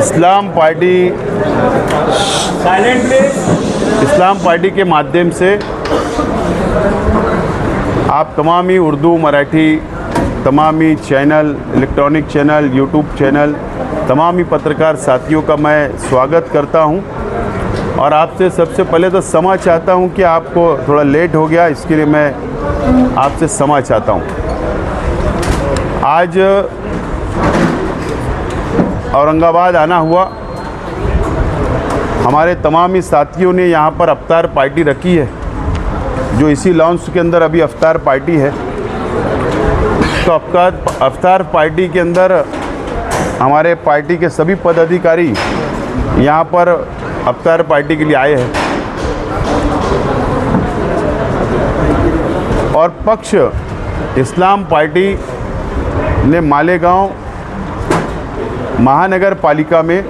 इस्लाम party के माध्यम से आप तमाम ही उर्दू मराठी तमाम ही channel, electronic channel, YouTube channel, तमाम ही पत्रकार साथियों का मैं स्वागत करता हूं। और आपसे सबसे पहले तो क्षमा चाहता हूं कि आपको थोड़ा लेट हो गया, इसके लिए मैं आपसे क्षमा चाहता हूं। आज औरंगाबाद आना हुआ, हमारे तमाम ही साथियों ने यहाँ पर अफ्तार पार्टी रखी है, जो इसी लॉन्च के अंदर अभी अफ्तार पार्टी है। तो अफ्तार पार्टी के अंदर हमारे पार्टी के सभी पदाधिकारी यहाँ पर अफ्तार पार्टी के लिए आए हैं और पक्ष इस्लाम पार्टी ने मालेगांव महानगर पालिका में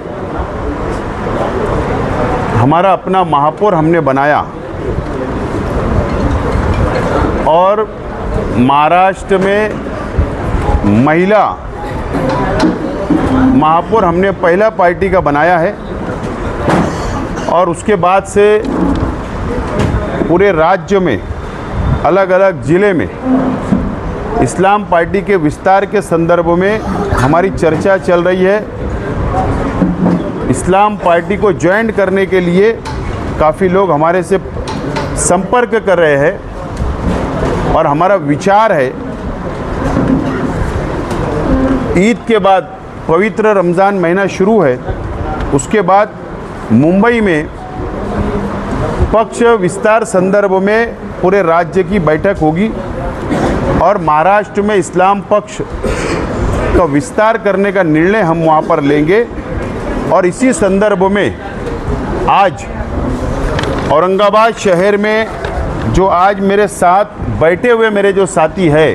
हमारा अपना महापौर हमने बनाया और महाराष्ट्र में महिला महापौर हमने पहला पार्टी का बनाया है। और उसके बाद से पूरे राज्य में अलग अलग ज़िले में इस्लाम पार्टी के विस्तार के संदर्भ में हमारी चर्चा चल रही है। इस्लाम पार्टी को ज्वाइन करने के लिए काफ़ी लोग हमारे से संपर्क कर रहे हैं और हमारा विचार है ईद के बाद पवित्र रमज़ान महीना शुरू है, उसके बाद मुंबई में पक्ष विस्तार संदर्भ में पूरे राज्य की बैठक होगी और महाराष्ट्र में इस्लाम पक्ष का विस्तार करने का निर्णय हम वहाँ पर लेंगे। और इसी संदर्भ में आज औरंगाबाद शहर में जो आज मेरे साथ बैठे हुए मेरे जो साथी है,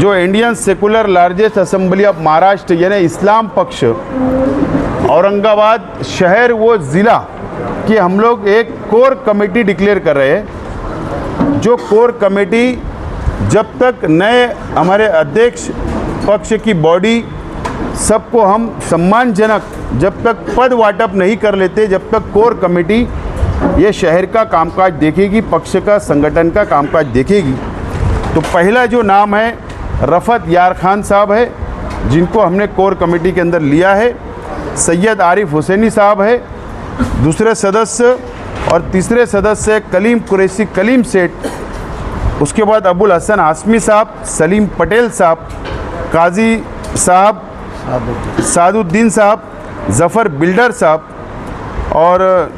जो Indian secular largest assembly of Maharashtra यानी इस्लाम पक्ष औरंगाबाद शहर वो ज़िला कि हम लोग एक कोर कमेटी डिक्लेयर कर रहे हैं। जो कोर कमेटी जब तक नए हमारे अध्यक्ष पक्ष की बॉडी सबको हम सम्मानजनक जब तक पद वाटप नहीं कर लेते, जब तक कोर कमेटी ये शहर का कामकाज देखेगी, पक्ष का संगठन का कामकाज देखेगी। तो पहला जो नाम है रफ़त यार खान साहब है, जिनको हमने कोर कमेटी के अंदर लिया है। सैयद आरिफ हुसैनी साहब है दूसरे सदस्य और तीसरे सदस्य कलीम कुरैशी कलीम सेठ। उसके बाद अबुल हसन हाशमी साहब, सलीम पटेल साहब, काजी साहब, सादुद्दीन साहब, ज़फ़र बिल्डर साहब और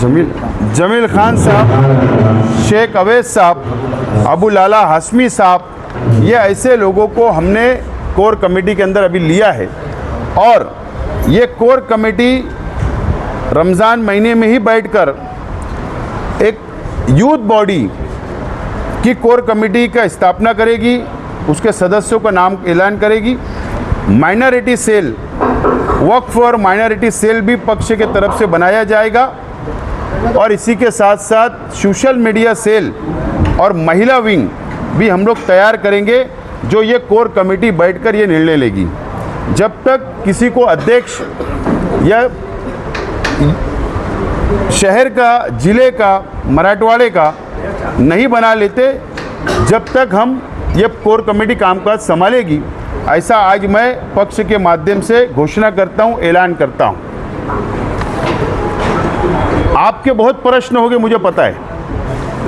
जमील खान साहब, शेख अवैस साहब, अबू लाला हाशमी साहब। ये ऐसे लोगों को हमने कोर कमेटी के अंदर अभी लिया है। और ये कोर कमेटी रमज़ान महीने में ही बैठकर एक यूथ बॉडी की कोर कमेटी का स्थापना करेगी, उसके सदस्यों का नाम ऐलान करेगी। माइनॉरिटी सेल, वक्फ और माइनॉरिटी सेल भी पक्ष के तरफ से बनाया जाएगा और इसी के साथ साथ सोशल मीडिया सेल और महिला विंग भी हम लोग तैयार करेंगे, जो ये कोर कमेटी बैठकर ये निर्णय लेगी। जब तक किसी को अध्यक्ष या शहर का, ज़िले का, मराठवाड़े का नहीं बना लेते, जब तक हम ये कोर कमेटी कामकाज संभालेगी। ऐसा आज मैं पक्ष के माध्यम से घोषणा करता हूँ, ऐलान करता हूँ। आपके बहुत प्रश्न होंगे मुझे पता है,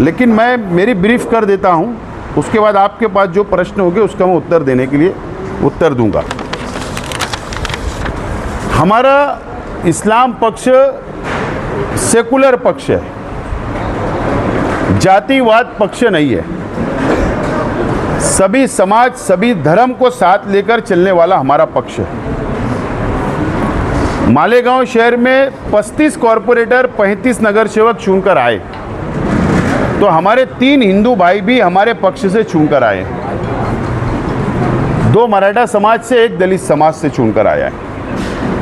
लेकिन मैं मेरी ब्रीफ कर देता हूँ, उसके बाद आपके पास जो प्रश्न होंगे उसका मैं उत्तर देने के लिए उत्तर दूंगा। हमारा इस्लाम पक्ष सेकुलर पक्ष है, जातिवाद पक्ष नहीं है। सभी समाज, सभी धर्म को साथ लेकर चलने वाला हमारा पक्ष है। मालेगांव शहर में 35 कॉरपोरेटर, 35 नगर सेवक चुनकर आए, तो हमारे 3 हिंदू भाई भी हमारे पक्ष से चुनकर आए, 2 मराठा समाज से, 1 दलित समाज से चुनकर आया है।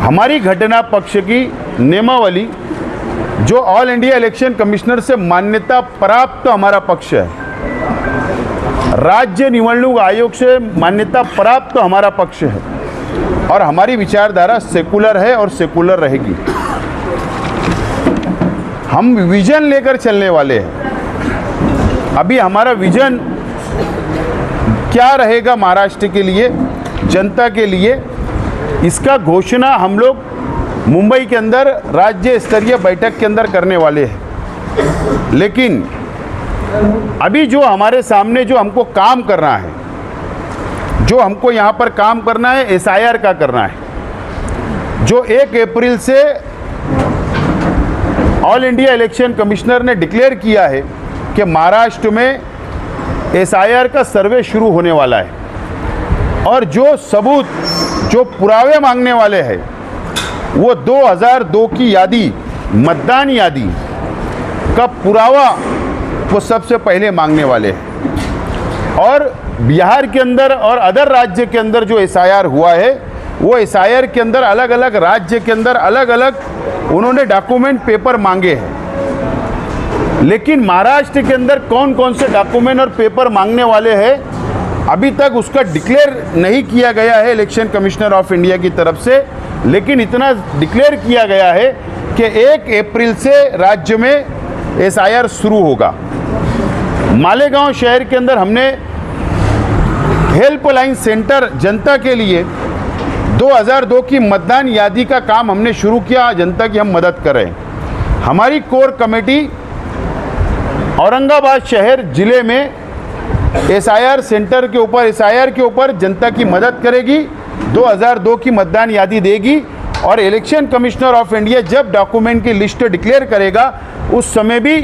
हमारी घटना पक्ष की नियमावली जो ऑल इंडिया इलेक्शन कमिश्नर से मान्यता प्राप्त हमारा पक्ष है, राज्य निवडणूक आयोग से मान्यता प्राप्त हमारा पक्ष है। और हमारी विचारधारा सेकुलर है और सेकुलर रहेगी। हम विजन लेकर चलने वाले हैं। अभी हमारा विजन क्या रहेगा महाराष्ट्र के लिए, जनता के लिए, इसका घोषणा हम लोग मुंबई के अंदर राज्य स्तरीय बैठक के अंदर करने वाले हैं। लेकिन अभी जो हमारे सामने जो हमको काम करना है, जो हमको यहाँ पर काम करना है, SIR का करना है। जो 1 अप्रैल से ऑल इंडिया इलेक्शन कमिश्नर ने डिक्लेयर किया है कि महाराष्ट्र में SIR का सर्वे शुरू होने वाला है और जो सबूत, जो पुरावे मांगने वाले हैं वो 2002 की यादी, मतदान यादी का पुरावा वो सबसे पहले मांगने वाले हैं। और बिहार के अंदर और अदर राज्य के अंदर जो SIR हुआ है, वो SIR के अंदर अलग अलग राज्य के अंदर अलग अलग उन्होंने डॉक्यूमेंट पेपर मांगे हैं। लेकिन महाराष्ट्र के अंदर कौन कौन से डॉक्यूमेंट और पेपर मांगने वाले हैं, अभी तक उसका डिक्लेयर नहीं किया गया है इलेक्शन कमिश्नर ऑफ इंडिया की तरफ से। लेकिन इतना डिक्लेयर किया गया है कि 1 अप्रैल से राज्य में SIR शुरू होगा। मालेगांव शहर के अंदर हमने हेल्पलाइन सेंटर जनता के लिए 2002 की मतदान यादी का काम हमने शुरू किया, जनता की हम मदद कर रहे हैं। हमारी कोर कमेटी औरंगाबाद शहर जिले में SIR सेंटर के ऊपर, SIR के ऊपर जनता की मदद करेगी, 2002 की मतदान यादी देगी और इलेक्शन कमिश्नर ऑफ इंडिया जब डॉक्यूमेंट की लिस्ट डिक्लेयर करेगा उस समय भी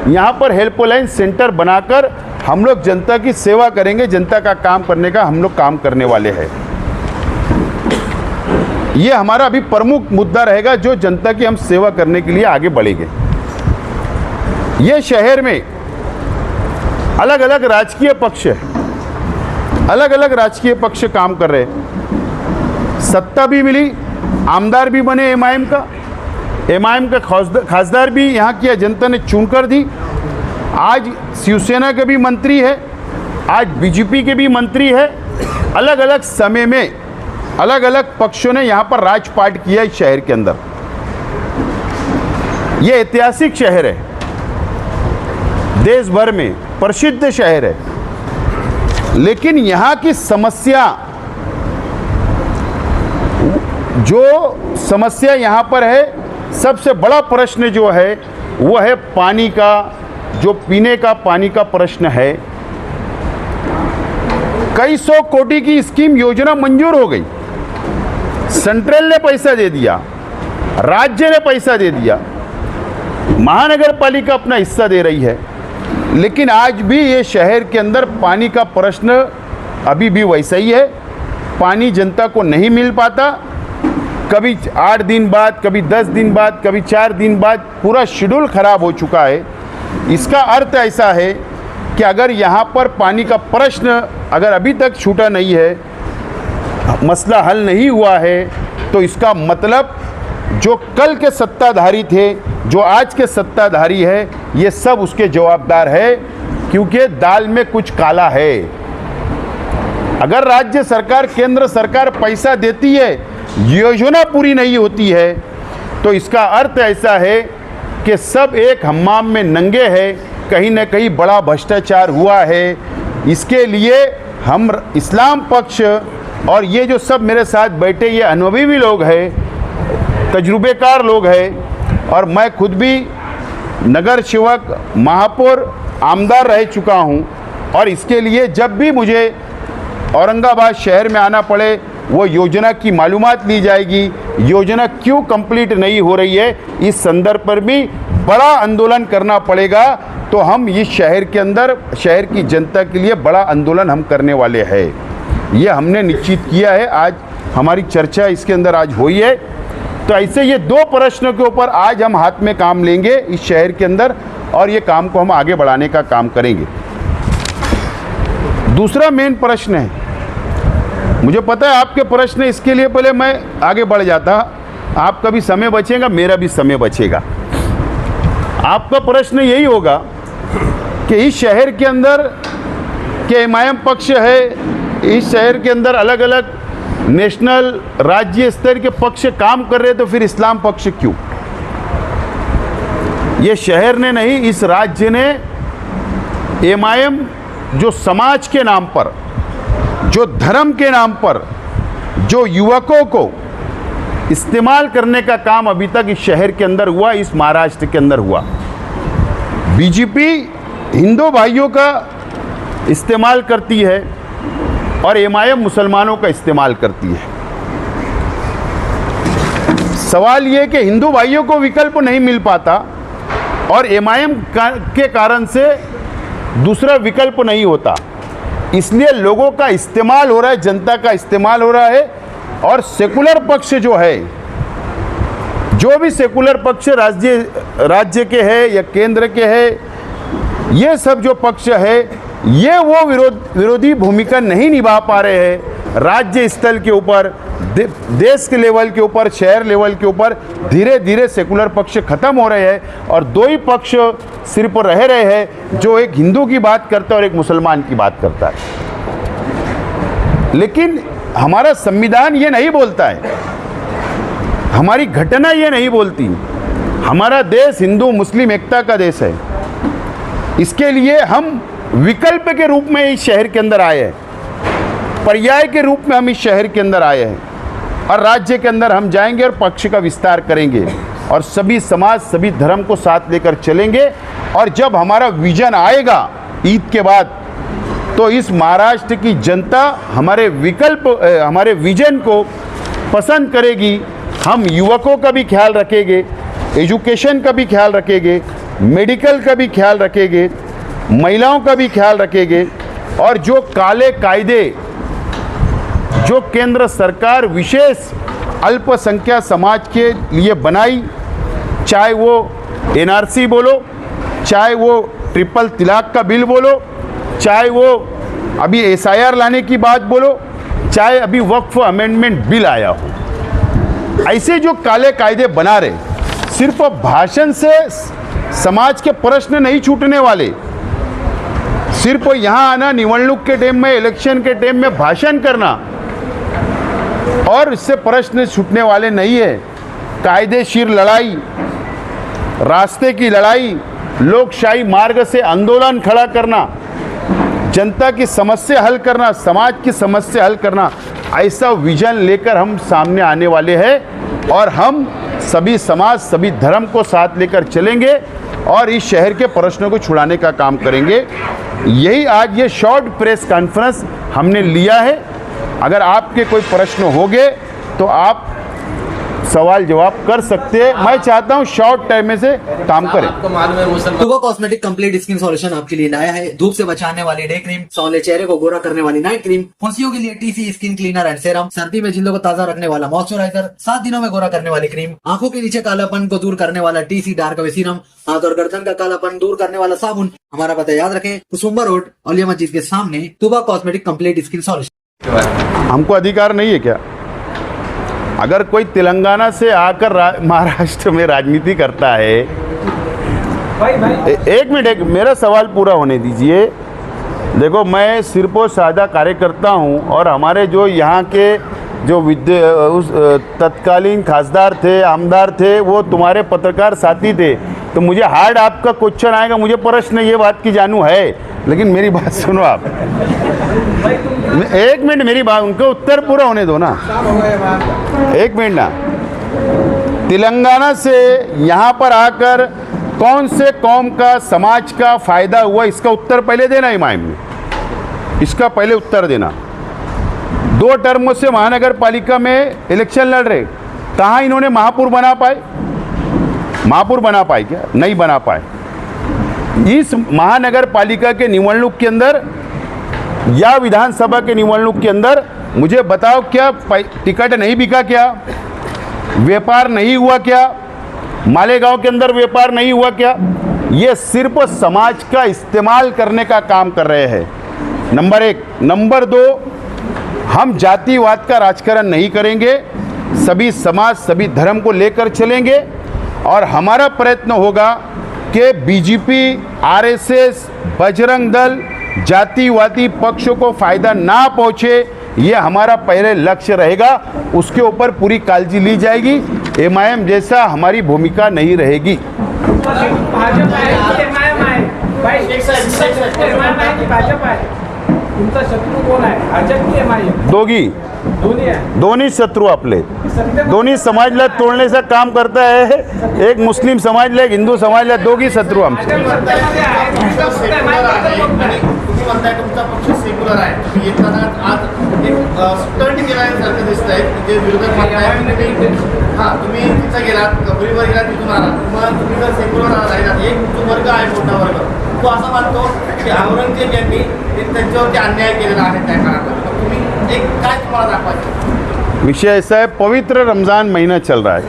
यहाँ पर हेल्पलाइन सेंटर बनाकर हम लोग जनता की सेवा करेंगे। जनता का काम करने का हम लोग काम करने वाले हैं। ये हमारा अभी प्रमुख मुद्दा रहेगा जो जनता की हम सेवा करने के लिए आगे बढ़ेंगे। ये शहर में अलग अलग राजकीय पक्ष है, अलग अलग राजकीय पक्ष काम कर रहे हैं। सत्ता भी मिली, आमदार भी बने एमआईएम का खासदार भी यहाँ की जनता ने चुनकर दी। आज शिवसेना के भी मंत्री है, आज बीजेपी के भी मंत्री है। अलग अलग समय में अलग अलग पक्षों ने यहाँ पर राजपाट किया इस शहर के अंदर। ये ऐतिहासिक शहर है, देश भर में प्रसिद्ध शहर है। लेकिन यहाँ की समस्या, जो समस्या यहाँ पर है, सबसे बड़ा प्रश्न जो है वो है पानी का, जो पीने का पानी का प्रश्न है। कई 100 कोटी की स्कीम योजना मंजूर हो गई, सेंट्रल ने पैसा दे दिया, राज्य ने पैसा दे दिया, महानगर पालिका अपना हिस्सा दे रही है। लेकिन आज भी ये शहर के अंदर पानी का प्रश्न अभी भी वैसा ही है। पानी जनता को नहीं मिल पाता, कभी 8 दिन बाद, कभी 10 दिन बाद, कभी 4 दिन बाद, पूरा शेड्यूल ख़राब हो चुका है। इसका अर्थ ऐसा है कि अगर यहाँ पर पानी का प्रश्न अगर अभी तक छूटा नहीं है, मसला हल नहीं हुआ है, तो इसका मतलब जो कल के सत्ताधारी थे, जो आज के सत्ताधारी है, ये सब उसके जवाबदार है, क्योंकि दाल में कुछ काला है। अगर राज्य सरकार, केंद्र सरकार पैसा देती है, योजना पूरी नहीं होती है, तो इसका अर्थ ऐसा है कि सब एक हम्माम में नंगे हैं, कहीं न कहीं बड़ा भ्रष्टाचार हुआ है। इसके लिए हम इस्लाम पक्ष और ये जो सब मेरे साथ बैठे ये अनुभवी भी लोग हैं, तजुर्बेकार लोग हैं, और मैं खुद भी नगर सेवक, महापौर, आमदार रह चुका हूँ। और इसके लिए जब भी मुझे औरंगाबाद शहर में आना पड़े, वो योजना की मालूमात ली जाएगी, योजना क्यों कंप्लीट नहीं हो रही है, इस संदर्भ पर भी बड़ा आंदोलन करना पड़ेगा। तो हम इस शहर के अंदर, शहर की जनता के लिए बड़ा आंदोलन हम करने वाले हैं, ये हमने निश्चित किया है। आज हमारी चर्चा इसके अंदर आज हुई है। तो ऐसे ये 2 प्रश्नों के ऊपर आज हम हाथ में काम लेंगे इस शहर के अंदर, और ये काम को हम आगे बढ़ाने का काम करेंगे। दूसरा मेन प्रश्न है, मुझे पता है आपके प्रश्न, इसके लिए पहले मैं आगे बढ़ जाता, आपका भी समय बचेगा, मेरा भी समय बचेगा। आपका प्रश्न यही होगा कि इस शहर के अंदर के एमआईएम पक्ष है, इस शहर के अंदर अलग अलग नेशनल राज्य स्तर के पक्ष काम कर रहे तो फिर इस्लाम पक्ष क्यों? ये शहर ने नहीं, इस राज्य ने एमआईएम जो समाज के नाम पर, जो धर्म के नाम पर, जो युवकों को इस्तेमाल करने का काम अभी तक इस शहर के अंदर हुआ, इस महाराष्ट्र के अंदर हुआ। बीजेपी हिंदू भाइयों का इस्तेमाल करती है और एमआईएम मुसलमानों का इस्तेमाल करती है। सवाल यह कि हिंदू भाइयों को विकल्प नहीं मिल पाता और एमआईएम के कारण से दूसरा विकल्प नहीं होता, इसलिए लोगों का इस्तेमाल हो रहा है, जनता का इस्तेमाल हो रहा है। और सेकुलर पक्ष जो है, जो भी सेकुलर पक्ष राज्य के है या केंद्र के है, ये सब जो पक्ष है ये वो विरोधी भूमिका नहीं निभा पा रहे हैं। राज्य स्तर के ऊपर, देश के लेवल के ऊपर, शहर लेवल के ऊपर धीरे धीरे सेकुलर पक्ष खत्म हो रहे हैं और दो ही पक्ष सिर्फ रह रहे हैं, जो एक हिंदू की बात करता है और एक मुसलमान की बात करता है। लेकिन हमारा संविधान ये नहीं बोलता है, हमारी घटना ये नहीं बोलती। हमारा देश हिंदू मुस्लिम एकता का देश है। इसके लिए हम विकल्प के रूप में इस शहर के अंदर आए हैं, पर्याय के रूप में हम इस शहर के अंदर आए हैं और राज्य के अंदर हम जाएंगे और पक्ष का विस्तार करेंगे और सभी समाज, सभी धर्म को साथ लेकर चलेंगे। और जब हमारा विजन आएगा ईद के बाद, तो इस महाराष्ट्र की जनता हमारे विजन को पसंद करेगी। हम युवकों का भी ख्याल रखेंगे, एजुकेशन का भी ख्याल रखेंगे, मेडिकल का भी ख्याल रखेंगे, महिलाओं का भी ख्याल रखेंगे। और जो काले कायदे जो केंद्र सरकार विशेष अल्पसंख्यक समाज के लिए बनाई, चाहे वो एनआरसी बोलो, चाहे वो ट्रिपल तलाक का बिल बोलो, चाहे वो अभी एसआईआर लाने की बात बोलो, चाहे अभी वक्फ अमेंडमेंट बिल आया हो, ऐसे जो काले कायदे बना रहे, सिर्फ भाषण से समाज के प्रश्न नहीं छूटने वाले। सिर्फ यहाँ आना, निवडणूक के टाइम में, इलेक्शन के टाइम में भाषण करना और इससे प्रश्न छूटने वाले नहीं है। कायदेशीर लड़ाई, रास्ते की लड़ाई, लोकशाही मार्ग से आंदोलन खड़ा करना, जनता की समस्या हल करना, समाज की समस्या हल करना, ऐसा विजन लेकर हम सामने आने वाले हैं और हम सभी समाज, सभी धर्म को साथ लेकर चलेंगे और इस शहर के प्रश्नों को छुड़ाने का काम करेंगे। यही आज ये शॉर्ट प्रेस कॉन्फ्रेंस हमने लिया है। अगर आपके कोई प्रश्न होंगे तो आप सवाल जवाब कर सकते हैं। मैं चाहता हूं शॉर्ट टाइम में से काम करें। आपको मालूम है मुसलमान टुबा कॉस्मेटिक कंप्लीट स्किन सॉल्यूशन आपके लिए लाया है। धूप से बचाने वाली डे क्रीम, सौले चेहरे को गोरा करने वाली नाइट क्रीम, फुंसियों के लिए TC skin cleaner and serum, सर्दी में जिल्दों को ताजा रखने वाला मॉइस्चराइजर, 7 दिनों में गोरा करने वाली क्रीम, आंखों के नीचे कालापन को दूर करने वाला टीसी डार्क वे सीरम, हाथ और गर्दन का कालापन दूर करने वाला साबुन। हमारा पता याद रखें, कुसुम्बा रोड, औलिया मस्जिद के सामने, टुबा कॉस्मेटिक कंप्लीट स्किन सॉल्यूशन। हमको अधिकार नहीं है क्या? अगर कोई तेलंगाना से आकर महाराष्ट्र में राजनीति करता है, एक मिनट, मेरा सवाल पूरा होने दीजिए। देखो, मैं सिर्फ सादा कार्यकर्ता हूं और हमारे जो यहाँ के जो उस तत्कालीन खासदार थे, आमदार थे, वो तुम्हारे पत्रकार साथी थे। तो मुझे हार्ड आपका क्वेश्चन आएगा, मुझे प्रश्न ये बात की जानू है, लेकिन मेरी बात सुनो आप। एक मिनट, मेरी बात, उनको उत्तर पूरा होने दो ना। एक मिनट ना। तेलंगाना से यहाँ पर आकर कौन से कौम का, समाज का फायदा हुआ, इसका उत्तर पहले देना इमाम में, इसका पहले उत्तर देना। 2 टर्मों से महानगर पालिका में इलेक्शन लड़ रहे, कहाँ इन्होंने महापौर बना पाए? महापौर बना पाए क्या? नहीं बना पाए। इस महानगर पालिका के निवडणूक के अंदर या विधानसभा के निवडणूक के अंदर मुझे बताओ, क्या टिकट नहीं बिका क्या? व्यापार नहीं हुआ क्या? मालेगांव के अंदर व्यापार नहीं हुआ क्या? ये सिर्फ समाज का इस्तेमाल करने का काम कर रहे हैं, नंबर 1। नंबर 2, हम जातिवाद का राजकारण नहीं करेंगे, सभी समाज, सभी धर्म को लेकर चलेंगे और हमारा प्रयत्न होगा कि बीजेपी, आरएसएस, बजरंग दल, जातिवादी पक्षों को फायदा ना पहुंचे, ये हमारा पहले लक्ष्य रहेगा, उसके ऊपर पूरी काळजी ली जाएगी। एमआईएम जैसा हमारी भूमिका नहीं रहेगी। भाजप आहे एमआयएम आहे भाई एमआयएम आहे की भाजप आहे? तुमचा शत्रू कोण आहे, भाजप की एमआयएम? दोघी दोन्ही आहे। दोन्ही शत्रू आपले, दोन्ही समाजला तोडण्याचं काम करता है। एक मुस्लिम समाजला, एक हिंदू समाजला, दोघी शत्रू आमचे। भाजप सत्तेमध्ये आहे, भाजप सेक्युलर आहे सत्तेमध्ये आणि तुम्ही म्हणताय तुमचा पक्ष सेक्युलर आहे, तुम्ही येताना आज एक स्टंट केल्यासारखं दिसतंय, जे विरोधक म्हणताय हां तुम्ही तिथं गेलात, कबरीवर गेलात, तिथून आलात, मग तुम्ही जर सेक्युलर राहिलात, एक जो वर्ग आहे मोठा वर्ग तो असं मानतो की औरंगजेब यांनी त्यांच्यावरती अन्याय केलेला आहे त्या काळात, तुम्ही एक काय तुम्हाला दाखवायचं? विषय ऐसा है, पवित्र रमज़ान महीना चल रहा है,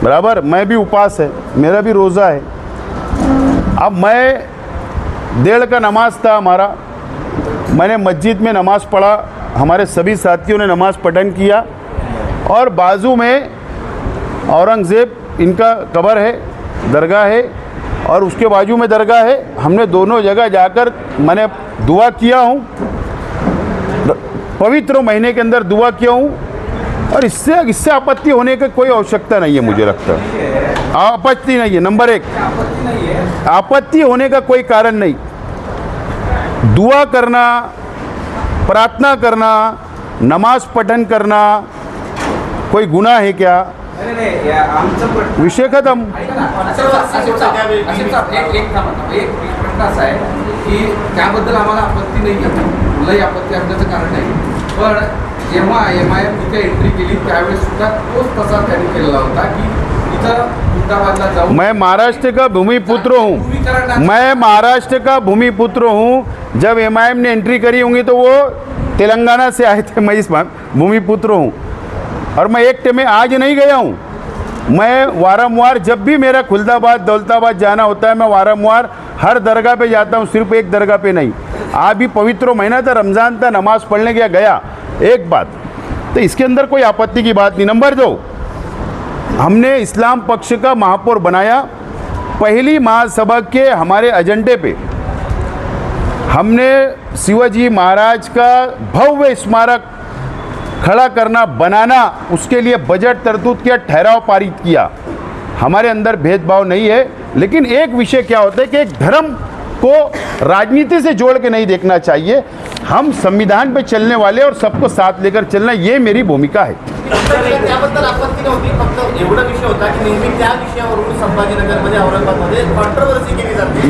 बराबर। मैं भी उपवास है, मेरा भी रोज़ा है। अब मैं 1:30 का नमाज था हमारा, मैंने मस्जिद में नमाज़ पढ़ा, हमारे सभी साथियों ने नमाज़ पठन किया, और बाजू में औरंगज़ेब इनका कब्र है, दरगाह है, और उसके बाजू में दरगाह है। हमने दोनों जगह जाकर मैंने दुआ किया हूँ, पवित्र महीने के अंदर दुआ किया हूँ, और इससे आपत्ति होने की कोई आवश्यकता नहीं है। मुझे लगता है आपत्ति नहीं है, नंबर 1 आपत्ति होने का कोई कारण नहीं। दुआ करना, प्रार्थना करना, नमाज पठन करना कोई गुनाह है क्या? विषय खत्म। एक प्रश्न असा आहे की त्याबद्दल आम्हाला आपत्ती नाही आहे, लई आपत्ती असण्याचं कारण नाही, पण जेव्हा एमआयएम तिथे एंट्री केली त्यावेळेस सुद्धा तोच तसा त्यांनी केलेला होता की इथं खुलताबादला जाऊन मैं महाराष्ट्र का भूमिपुत्र हूँ, मैं महाराष्ट्र का भूमिपुत्र हूँ। जब एमआईएम ने एंट्री करी होंगी तो वो तेलंगाना से आए थे, मैं इस भूमिपुत्र हूँ, और मैं एक में आज नहीं गया हूँ। मैं वारंवार जब भी मेरा खुलताबाद दौलताबाद जाना होता है, मैं वारंवार हर दरगाह पे जाता हूँ, सिर्फ एक दरगाह पे नहीं। आज भी पवित्र महीना था, रमज़ान था, नमाज़ पढ़ने गया। एक बात तो इसके अंदर कोई आपत्ति की बात नहीं। नंबर 2, हमने इस्लाम पक्ष का महापौर बनाया। पहली महासभा के हमारे एजेंडे पे हमने शिवाजी महाराज का भव्य स्मारक खड़ा करना, बनाना, उसके लिए बजट तरतूद किया, ठहराव पारित किया। हमारे अंदर भेदभाव नहीं है, लेकिन एक विषय क्या होता है कि एक धर्म को राजनीति से जोड़ के नहीं देखना चाहिए। हम संविधान पे चलने वाले और सबको साथ लेकर चलना, ये मेरी भूमिका है। त्याबद्दल आपत्ती नव्हती, फक्त एवढा विषय होता की नेहमी त्या विषयावरून संभाजीनगरमध्ये, औरंगाबादमध्ये कॉन्ट्रोवर्सी केली जाते।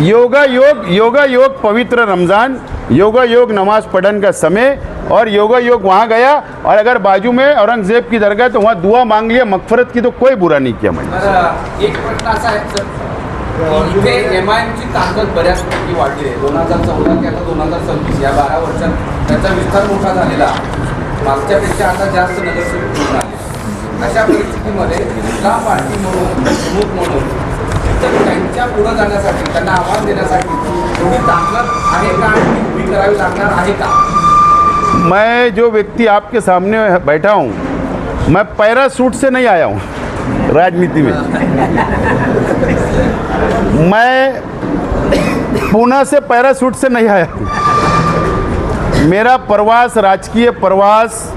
योगा योग पवित्र रमज़ान, योगा योग नमाज पढ़न का समय, और योगा योग वहाँ गया, और अगर बाजू में औरंगजेब की दरगाह तो वहाँ दुआ मांग लिया, मगफरत की, तो कोई बुरा नहीं किया मैंने। तर एक प्रश्न असा आहे सर की इथे एमआयएमची ताकद बऱ्याचपैकी वाढली आहे 2014 ते आता 2026 या 12 वर्षात त्याचा विस्तार मोठा झालेला आहे, मागच्यापेक्षा आता जास्त नगरसेवक निवडून आले। अशा परिस्थितीमध्ये इस्लाम पार्टी म्हणून, प्रमुख म्हणून तर त्यांच्या पुढे जाण्यासाठी, त्यांना आव्हान देण्यासाठी थोडी ताकद आहे का आणि ती उभी करावी लागणार आहे का? मैं जो व्यक्ति आपके सामने बैठा हूँ, मैं पैरासूट से नहीं आया हूँ राजनीति में। मैं पूना से पैरासूट से नहीं आया हूँ। मेरा प्रवास, राजकीय प्रवास,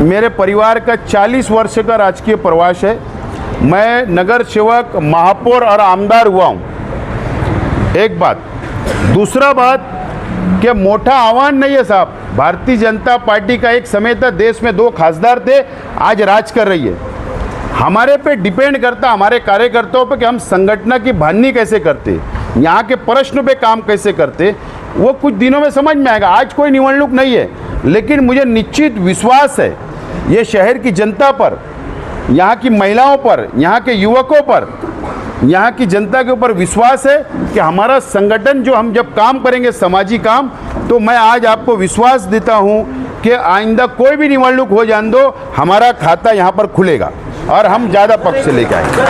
मेरे परिवार का 40 वर्ष का राजकीय प्रवास है। मैं नगर सेवक, महापौर और आमदार हुआ हूँ। एक बात। दूसरा बात कि मोटा आह्वान नहीं है साहब, भारतीय जनता पार्टी का एक समय था, देश में 2 खासदार थे, आज राज कर रही है। हमारे पे डिपेंड करता, हमारे कार्यकर्ताओं पे, कि हम संगठन की बांधनी कैसे करते, यहाँ के प्रश्न पे काम कैसे करते, वो कुछ दिनों में समझ में आएगा। आज कोई निवडणूक नहीं है, लेकिन मुझे निश्चित विश्वास है ये शहर की जनता पर, यहाँ की महिलाओं पर, यहाँ के युवकों पर, यहाँ की जनता के ऊपर विश्वास है कि हमारा संगठन, जो हम जब काम करेंगे सामाजिक काम, तो मैं आज आपको विश्वास देता हूँ कि आइंदा कोई भी निवडणूक हो जान दो, हमारा खाता यहाँ पर खुलेगा और हम ज़्यादा पक्ष लेके आएंगे।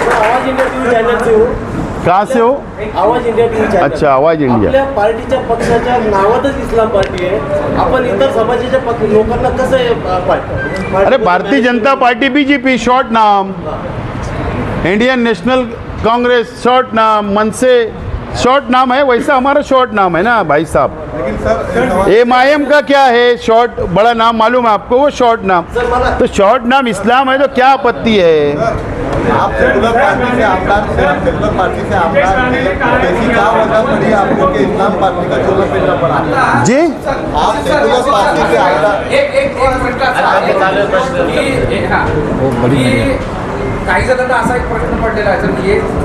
आवाज इंडिया टीव्ही चॅनल से हो। कहाँ से हो? आवाज इंडिया टीव्ही चॅनल। अच्छा, आवाज इंडिया। आपल्या पार्टीच्या पक्षाच्या नावातच इस्लाम पार्टी आहे, आपण इतर समाजाच्या लोकांना कसं पाठवतो? अरे Bharatiya Janata party, BJP short नाम, इंडियन नेशनल कांग्रेस शॉर्ट नाम, मनसे शॉर्ट नाम है, वैसा हमारा शॉर्ट नाम है ना भाई साहब। लेकिन सर एमआईएम का क्या है शॉर्ट, बड़ा नाम मालूम है आपको, वो शॉर्ट नाम। तो शॉर्ट नाम इस्लाम है तो क्या आपत्ति है? आप सेकुलर पार्टी से आमदार थे, आप सेकुलर पार्टी से आमदार थे, ऐसी क्या वजह पड़ी आपको कि इस्लाम पार्टी का चोला पहनना पड़ा? जी आप सेकुलर पार्टी से आमदार एक काही जणांना असा एक प्रश्न पडलेला आहे सर,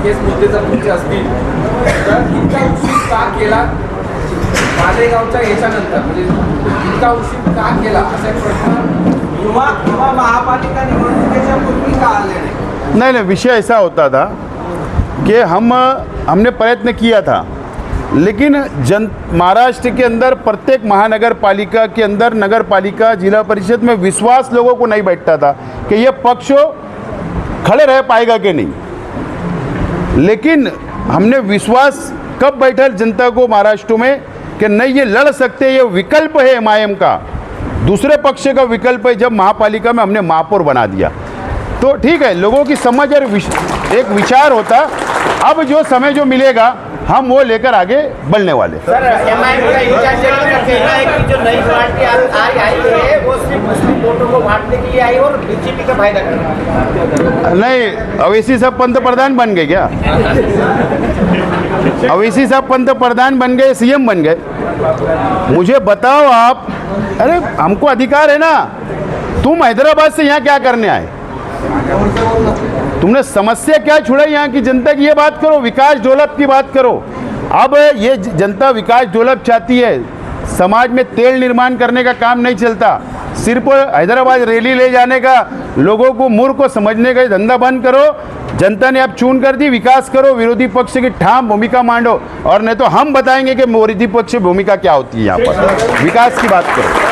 हेच मुद्दे जर तुमचे असतील तर इतका उशीर का केला मालेगावच्या याच्यानंतर, म्हणजे इतका उशीर का केला असा एक प्रश्न किंवा महापालिका निवडणुकीच्या पूर्वी का आले नाही? नहीं, विषय ऐसा होता था कि हमने प्रयत्न किया था, लेकिन महाराष्ट्र के अंदर प्रत्येक महानगर पालिका के अंदर नगर पालिका जिला परिषद में विश्वास लोगों को नहीं बैठता था कि ये पक्ष खड़े रह पाएगा कि नहीं। लेकिन हमने विश्वास कब बैठा जनता को महाराष्ट्र में कि नहीं ये लड़ सकते, ये विकल्प है एमआईएम का, दूसरे पक्ष का विकल्प है, जब महापालिका में हमने महापौर बना दिया। तो ठीक है, लोगों की समझ और एक विचार होता। अब जो समय जो मिलेगा हम वो लेकर आगे बढ़ने वाले। सर एमआईएम का इंचार्ज का कहना है कि जो नई पार्टी आई है वो सिर्फ मुस्लिम वोटों को बांटने के लिए आई और बीजेपी का फायदा कर रहा है। नहीं, अवैसी साहब पंतप्रधान बन गए क्या? अवैसी साहब पंतप्रधान बन गए, सीएम बन गए? मुझे बताओ आप, अरे हमको अधिकार है ना। तुम हैदराबाद से यहाँ क्या करने आए? तुमने समस्या क्या छुड़ाई यहाँ की जनता की? ये बात करो, विकास डेवलप की बात करो। अब ये जनता विकास डेवलप चाहती है, समाज में तेल निर्माण करने का काम नहीं चलता, सिर्फ हैदराबाद रैली ले जाने का, लोगों को मूर्ख को समझने का धंधा बंद करो। जनता ने अब चुन कर दी, विकास करो, विरोधी पक्ष की ठाम भूमिका मांडो, और नहीं तो हम बताएंगे कि विरोधी पक्ष की भूमिका क्या होती है। यहाँ पर विकास की बात करो।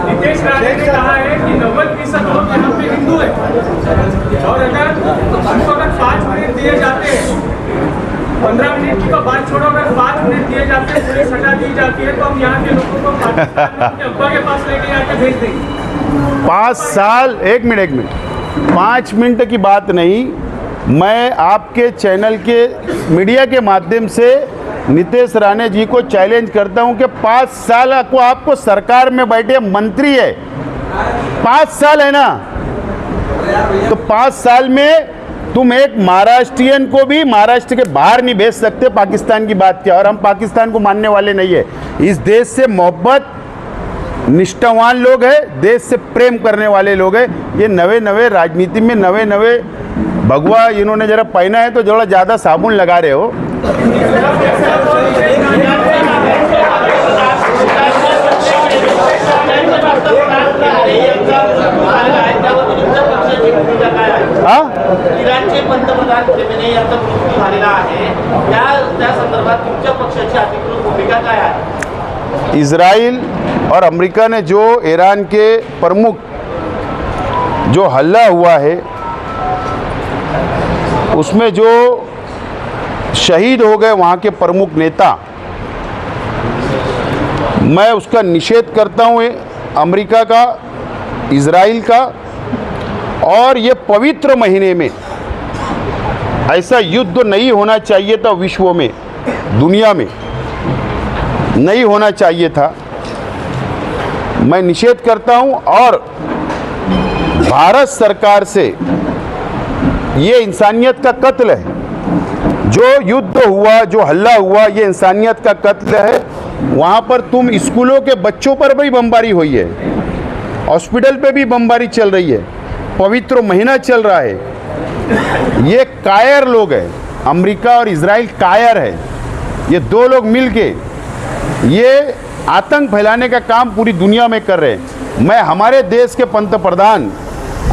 नीतीश राणे ने कहा है कि 90% लोग यहाँ पे हिंदू है, और अगर हमको अगर 5 मिनट दिए जाते हैं, 15 मिनट की तो बात छोड़ो, अगर 5 मिनट दिए जाते हैं, पुलिस हटा दी जाती है, तो हम यहाँ के लोगों को पाकिस्तान के अब्बा के पास लेके आके भेज देंगे। 5 साल, एक मिनट 5 मिनट की बात नहीं। मैं आपके चैनल के मीडिया के माध्यम से नीतीश राणे जी को चैलेंज करता हूं कि 5 साल को आपको सरकार में बैठे मंत्री है, 5 साल है ना, तो 5 साल में तुम एक महाराष्ट्रियन को भी महाराष्ट्र के बाहर नहीं भेज सकते। पाकिस्तान की बात क्या, और हम पाकिस्तान को मानने वाले नहीं है। इस देश से मोहब्बत, निष्ठावान लोग हैं, देश से प्रेम करने वाले लोग हैं। ये नवे राजनीति में नवे भगवा इन्होंने जरा पहना है तो जरा ज़्यादा साबुन लगा रहे हो। इराणचे पंतप्रधान खमेनी यांचा मृत्यू झालेला आहे, त्या संदर्भात तुमच्या पक्षाची अधिकृत भूमिका काय आहे? इजराइल और अमेरिका ने जो ईरान के प्रमुख जो हल्ला हुआ है उसमें जो शहीद हो गए वहाँ के प्रमुख नेता, मैं उसका निषेध करता हूँ, अमेरिका का, इजराइल का। और ये पवित्र महीने में ऐसा युद्ध नहीं होना चाहिए था, विश्व में, दुनिया में नहीं होना चाहिए था, मैं निषेध करता हूँ। और भारत सरकार से ये इंसानियत का कत्ल है, जो युद्ध हुआ, जो हल्ला हुआ, ये इंसानियत का कत्ल है। वहाँ पर तुम स्कूलों के बच्चों पर भी बमबारी हुई है, हॉस्पिटल पे भी बमबारी चल रही है, पवित्र महीना चल रहा है। ये कायर लोग हैं, अमेरिका और इजराइल कायर है। ये दो लोग मिलके ये आतंक फैलाने का काम पूरी दुनिया में कर रहे हैं। मैं हमारे देश के पंतप्रधान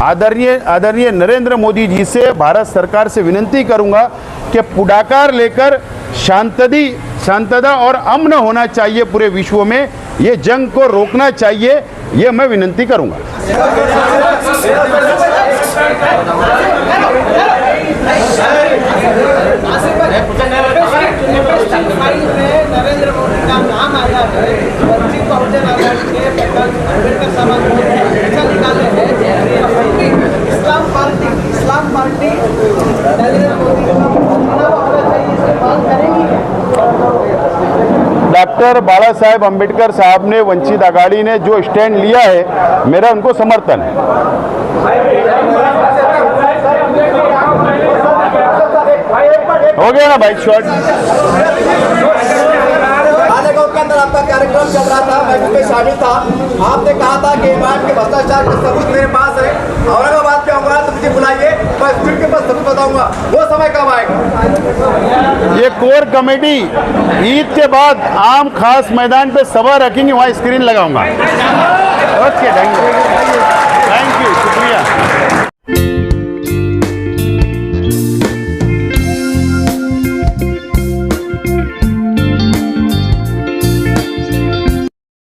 आदरणीय नरेंद्र मोदी जी से, भारत सरकार से विनती करूंगा कि पुढाकार लेकर शांतता और अमन होना चाहिए पूरे विश्व में, ये जंग को रोकना चाहिए, ये मैं विनती करूंगा। नरेंद्र मोदी का नाम आया है, वंचित बहुजन आघाड़ी के अम्बेडकर समाज निकाले हैं, इस्लाम पार्टी डॉक्टर बाला साहेब अम्बेडकर साहब ने, वंचित आघाड़ी ने जो स्टैंड लिया है, मेरा उनको समर्थन है। हो गया ना भाई शॉर्ट। मालेगांव के अंदर आपका कार्यक्रम चल रहा था, मैं उसमें शामिल था। आपने कहा था कि एमआईएम के भ्रष्टाचार के सबूत मेरे पास है, औरंगाबाद पे आऊंगा तो मुझे बुलाइए, मैं फिर के पास सबूत बताऊंगा। वो समय कब आएगा? ये कोर कमेटी ईद के बाद आम खास मैदान पे सभा रखेंगे, वहाँ स्क्रीन लगाऊंगा। ओके, थैंक यू, शुक्रिया।